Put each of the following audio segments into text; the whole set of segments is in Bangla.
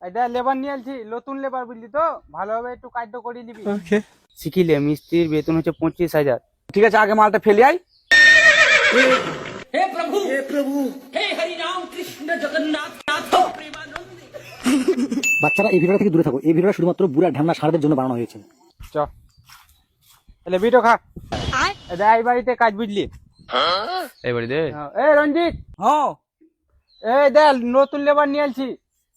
এটা লেবার নিয়ে আসছি, নতুন লেবার বুঝলি তো, ভালোভাবে একটু কাজ করে নিবি। শিখিলে মিস্ত্রির বেতন হচ্ছে 25,000। ঠিক আছে, আগে মালটা ফেলে আই। हे प्रभु हे हरि राम कृष्ण जगन्नाथ नाथ प्रेमानंद। বাচ্চারা এই ভিডিওটা থেকে দূরে থাকো। এই ভিডিওটা শুধুমাত্র বুড়া ঢ্যামনা সারদের জন্য বানানো হয়েছে। চ এলে বিটো খা। এটা এই বাড়িতে কাজ বুঝলি, এই বাড়িতে এই রঞ্জিত, হ্যাঁ, এই দেখ নতুন লেবার নিয়ে আসছি,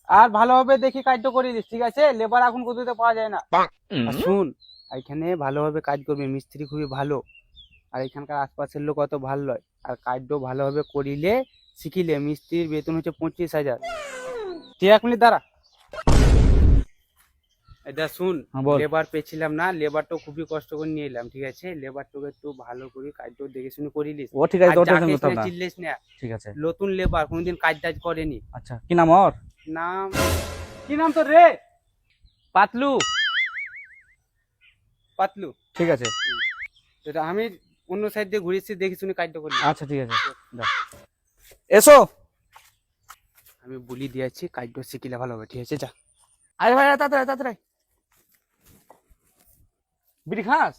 আর ভালোভাবে দেখি কাজটা করে দিস, ঠিক আছে? লেবার এখন কোথাও পাওয়া যায় না। আর শুন, এখানে ভালোভাবে কাজ করবে, মিস্ত্রি খুবই ভালো, আর এখানকার আশপাশের লোক অত ভালো নয়, আর কাজটাও ভালোভাবে করিলে শিখিলে মিস্ত্রির বেতন হচ্ছে 25,000। তুই 1 মিনিট দাঁড়া। এটা শুন, হ্যাঁ, বল। লেবার পেয়েছিলাম না, লেবারটা খুবই কষ্ট করে নিয়ে এলাম, ঠিক আছে? লেবারটাকে একটু ভালো করে কাজটা দেখে শুনে করিলিস। ও ঠিক আছে, আর ওটা যাকে কথা না। চিল্লিস না, ঠিক আছে, নতুন লেবার কোনদিন কাজ টাজ করেনি। আচ্ছা, কি নাম ওর? নাম কি নাম তোর রে? পাতলু। পাতলু, ঠিক আছে, এটা আমি অন্য সাইড দিয়ে ঘুরেছি, দেখে শুনে কাজটা করি। আচ্ছা ঠিক আছে, দাও। এসো। আমি বলি দিয়েছি, কাজটা শিখিলে ভালো হবে, ঠিক আছে? যা। আরে ভাই, তাড়াতাড়ি তাড়াতাড়ি। বিড়ি খাস?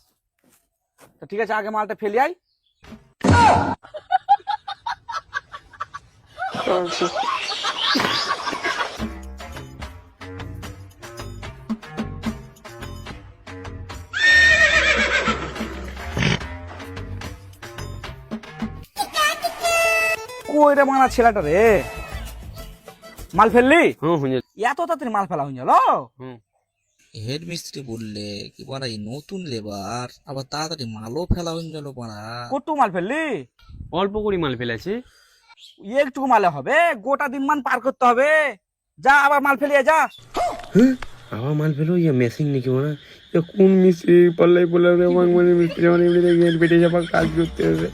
তো ঠিক আছে, আগে মালটা ফেলে আই। কই রে মানা ছেলেটা রে, মাল ফেললি? এত তাড়াতাড়ি মাল ফেলা হয়ে গেল? হেড মিস্ত্রি বললে কি পারা এই নতুন লেবার আবার তাড়াতাড়ি মালও ফেলা হয়ে গেল পারা। কটু মাল ফেললি? অল্প করে মাল ফেলেছি। একটু মালে হবে? গোটা দিন মান পার করতে হবে। যা আবার মাল ফেলিয়ে যা। আবার মাল ফেলো, ইয়ে মেশিন নাকি মানে কোন মিস্ত্রি পাল্লাই বলে মানে মিস্ত্রি মানে এমনিতে গেট বেটে যাবার কাজ করতে হবে।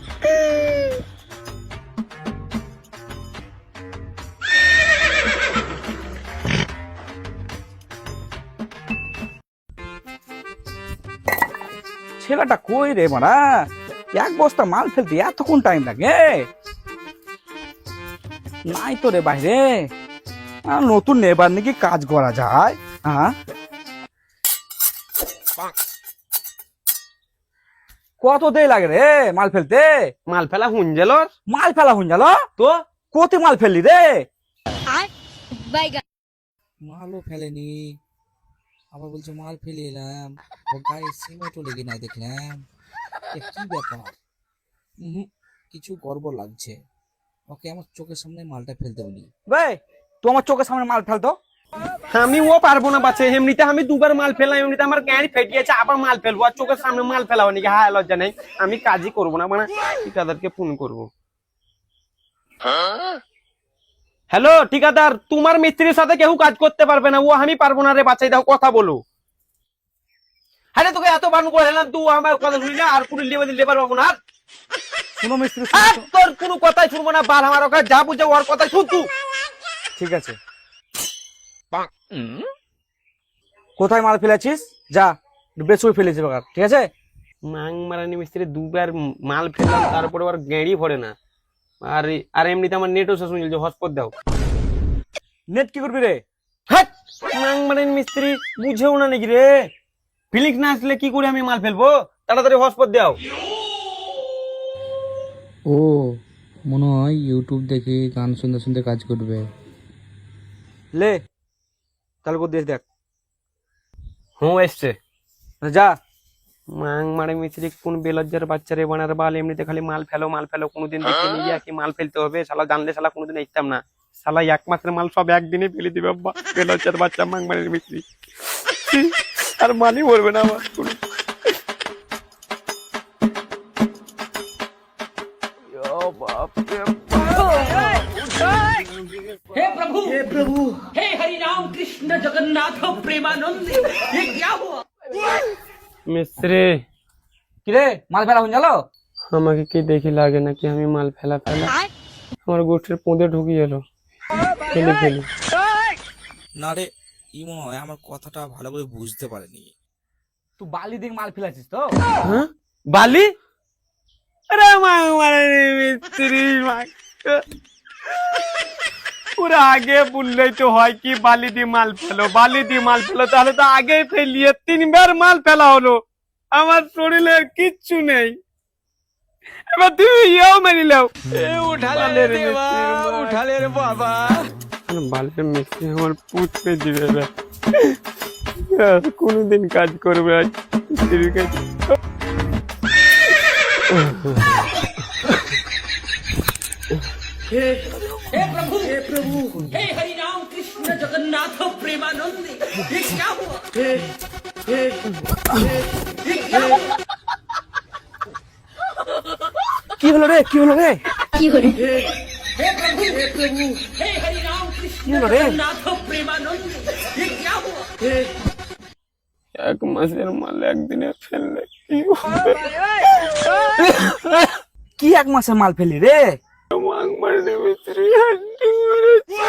ছেলেটা কই রে মারা, এক বস্তা মাল ফেলতে এতক্ষণ টাইম লাগে? নাই তো রে বাইরে। নতুন নেবার নাকি কাজ করা যায়? হ্যাঁ, কত দেরি লাগে রে মাল ফেলতে? মাল ফেলা হুন গেল মাল ফেলা হুন গেল তো। কত মাল ফেললি রে? মালও ফেলেনি, আবার বলছে মাল ফেলে এলাম, ও গায়ে সিমেন্টও লেগে নাই দেখলাম। এ কি ব্যাপার? কিছু গড়বড় লাগছে। ওকে আমার চোখের সামনে মালটা ফেলতে বলি। বে, তুই আমার চোখের সামনে মাল ফেলতো? আমি ও পারবো না বাচ্চা, এমনিতে আমি দুবার মাল ফেললাম, এমনিতে আমার গাড়ি ফেটিয়েছে, আবার মাল ফেলবো আর চোখের সামনে মাল ফেলাও নাকি? হ্যাঁ, লজ্জা নেই? আমি কাজই করবো না, মানে ঠিকাদারকে ফোন করবো। হ্যালো ঠিকাদার, তোমার মিস্ত্রির সাথে কেউ কাজ করতে পারবে না, ও আমি পারবো না রে বাচ্চাই, দাও কথা বলো। হ্যাঁ, তোকে এত বারণ করে এলাম, তুই আমার কথা শুনি না, আর পুরো লেবার পাবো না। শুনো মিস্ত্রি, আর তোর কোনো কথাই শুনবো না, বার আমার ওকে যা বুঝে ওর কথা শুন তুই। ঠিক আছে। কোথায় মাল ফেলেছিস? যা, বেসুই ফেলেছিস বাগার, ঠিক আছে? মাং মারানি মিস্ত্রি দুবার মাল ফেললাম, তারপরে ওর গেঁড়ি ভরে না, আর আর এমনিতে আমার নেটও শেষ হয়ে গেছে, হটস্পট দাও। নেট কি করবি রে? হ্যাঁ, মাং মারানি মিস্ত্রি বুঝেও না নাকি রে? ফিলিংস না আসলে কি করে আমি মাল ফেলবো? তাড়াতাড়ি হটস্পট দাও। ও মনে হয় ইউটিউব দেখে গান শুনতে শুনতে কাজ করবে। লে, তাহলে কো দেখ। হুঁ এসছে। যা। মাং মারে মিস্ত্রি কোন বেলজ্জার বাচ্চা রে বানার বাল, এমনিতে খালি মাল ফেলো কোনোদিন দেখে নিয়ে কি মাল ফেলতে হবে, শালা জানলে শালা কোনোদিন আসতাম না, শালা এক মাসের মাল সব একদিনে ফেলে দিবে বেলজ্জার বাচ্চা মাং মারের মিস্ত্রি। আর মালই ভরবে না আমার কোনো। हे प्रभु हे हरि राम कृष्ण जगन्नाथ प्रेमानंद। ये क्या हुआ? মিস্ত্রি, কিরে মাল ফেলা হয়ে গেল? আমাকে কি দেখি লাগে নাকি আমি মাল ফেলা আমার গোষ্ঠীর পোঁদে ঢুকিয়ে এলো, ফেলি। না রে, ই মনে হয় আমার কথাটা ভালো করে বুঝতে পারেনি। তুই বালি দিয়ে মাল ফেলেছিস তো? হ্যাঁ, বালি? আরে মাং মারের মিস্ত্রি, ওরা আগে বললেই তো হয় কি বালি দিয়ে মাল ফেলো, বালি দিয়ে মাল ফেলো, তাহলে তো আগে ফেলিয়ে 3 বার মাল ফেলা হলো, আমার শরীরে আর কিচ্ছু নেই। এবার তুমি ইয়েও মেনে নাও। উঠালে রে বাবা, বালের মিস্ত্রি আমার পুঁততে দিবে এবার। কোনদিন কাজ করবে আজ মিস্ত্রির কাজ। हे प्रभु हे हरि राम कृष्ण जगन्नाथ प्रेमानंद ये क्या हुआ ये क्या हुआ কি হলো রে, কি হলো রে? हे प्रभु हे हरि राम कृष्ण जगन्नाथ प्रेमानंद ये क्या हुआ 1 মাসের মাল একদিনে ফেললে কি হবে? কি 1 মাসের মাল ফেলি রে? মাং মারলে মিস্ত্রি হাড্ডি মেরেছে।